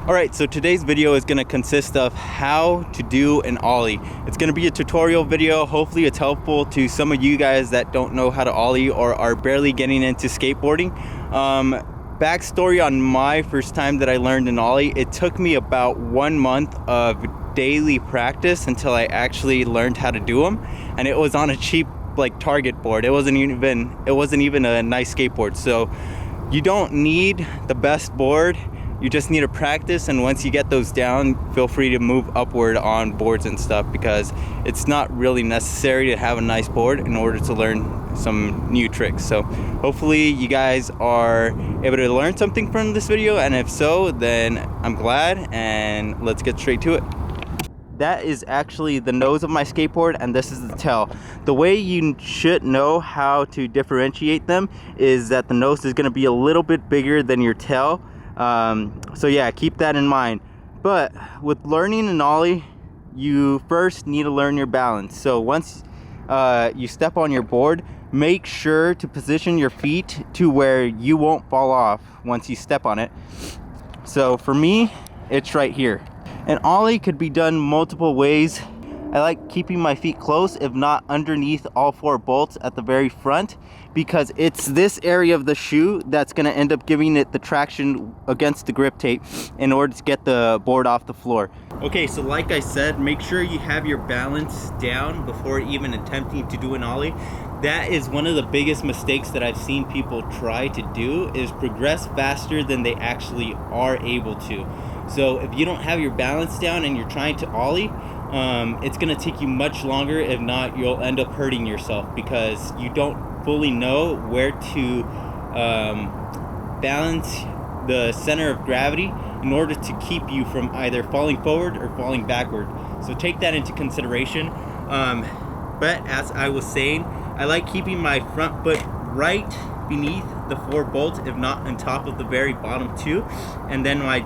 Alright, so today's video is going to consist of how to do an ollie. It's going to be a tutorial video. Hopefully it's helpful to some of you guys that don't know how to ollie or are barely getting into skateboarding. Backstory on my first time that I learned an ollie, it took me about 1 month of daily practice until I actually learned how to do them, and it was on a cheap like Target board. It wasn't even a nice skateboard. So you don't need the best board. You just need to practice, and once you get those down, feel free to move upward on boards and stuff, because it's not really necessary to have a nice board in order to learn some new tricks. So hopefully you guys are able to learn something from this video, and if so, then I'm glad, and let's get straight to it. That is actually the nose of my skateboard, and this is the tail. The way you should know how to differentiate them is that the nose is going to be a little bit bigger than your tail. So yeah, keep that in mind. But with learning an ollie, you first need to learn your balance. So once you step on your board, make sure to position your feet to where you won't fall off once you step on it. So for me, it's right here. An ollie could be done multiple ways. I like keeping my feet close, if not underneath all 4 bolts at the very front, because it's this area of the shoe that's going to end up giving it the traction against the grip tape in order to get the board off the floor. Okay, so like I said, make sure you have your balance down before even attempting to do an ollie. That is one of the biggest mistakes that I've seen people try to do, is progress faster than they actually are able to. So if you don't have your balance down and you're trying to ollie, it's going to take you much longer. If not, you'll end up hurting yourself because you don't fully know where to balance the center of gravity in order to keep you from either falling forward or falling backward. So take that into consideration. But as I was saying, I like keeping my front foot right beneath the 4 bolts, if not on top of the very bottom 2, and then my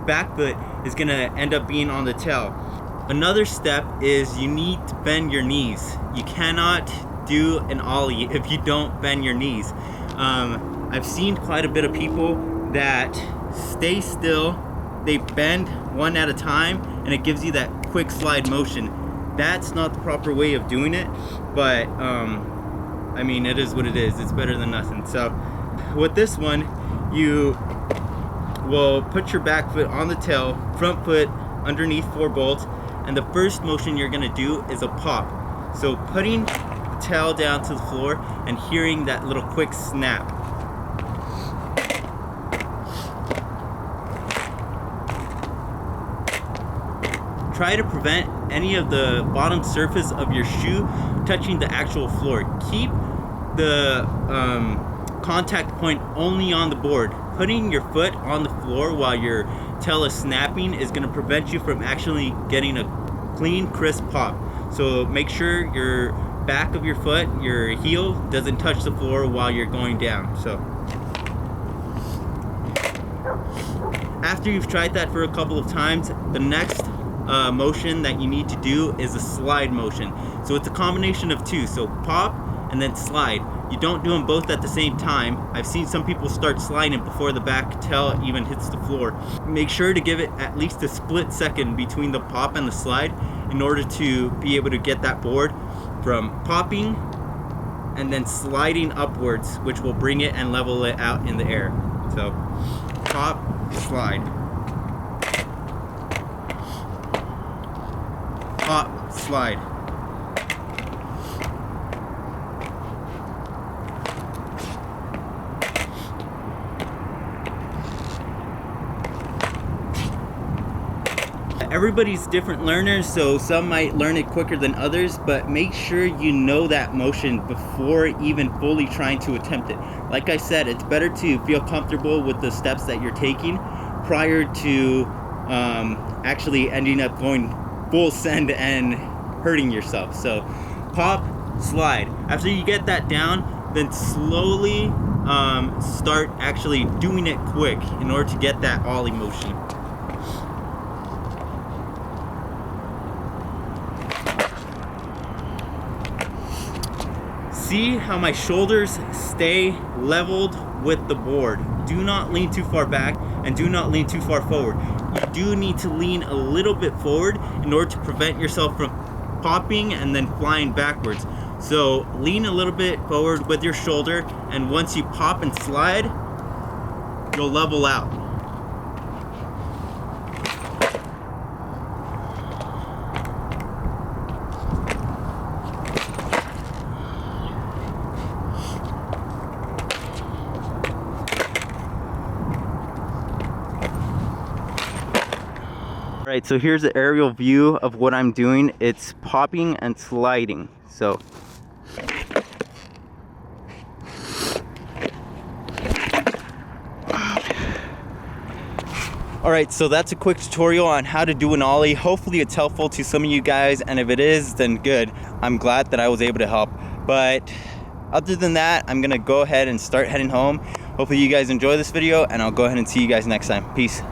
back foot is going to end up being on the tail. Another step is you need to bend your knees. You cannot do an ollie if you don't bend your knees. I've seen quite a bit of people that stay still, they bend one at a time, and it gives you that quick slide motion. That's not the proper way of doing it, but I mean, it is what it is. It's better than nothing. So with this one, you will put your back foot on the tail, front foot underneath 4 bolts, and the first motion you're going to do is a pop. So putting the tail down to the floor and hearing that little quick snap. Try to prevent any of the bottom surface of your shoe touching the actual floor. Keep the contact point only on the board. Putting your foot on the floor while your tail is snapping is going to prevent you from actually getting a clean, crisp pop. So make sure your back of your foot, your heel, doesn't touch the floor while you're going down. So after you've tried that for a couple of times, the next motion that you need to do is a slide motion. So it's a combination of 2. So pop and then slide. You don't do them both at the same time. I've seen some people start sliding before the back tail even hits the floor. Make sure to give it at least a split second between the pop and the slide in order to be able to get that board from popping and then sliding upwards, which will bring it and level it out in the air. So pop, slide. Pop, slide. Everybody's different learners, so some might learn it quicker than others, but make sure you know that motion before even fully trying to attempt it. Like I said, it's better to feel comfortable with the steps that you're taking prior to actually ending up going full send and hurting yourself. So pop, slide. After you get that down, then slowly start actually doing it quick in order to get that ollie motion. See how my shoulders stay leveled with the board. Do not lean too far back, and do not lean too far forward. You do need to lean a little bit forward in order to prevent yourself from popping and then flying backwards. So lean a little bit forward with your shoulder, and once you pop and slide, you'll level out. All right, so here's the aerial view of what I'm doing. It's popping and sliding. So all right, so that's a quick tutorial on how to do an ollie. Hopefully it's helpful to some of you guys, and if it is, then good. I'm glad that I was able to help. But other than that, I'm gonna go ahead and start heading home. Hopefully you guys enjoy this video, and I'll go ahead and see you guys next time. Peace.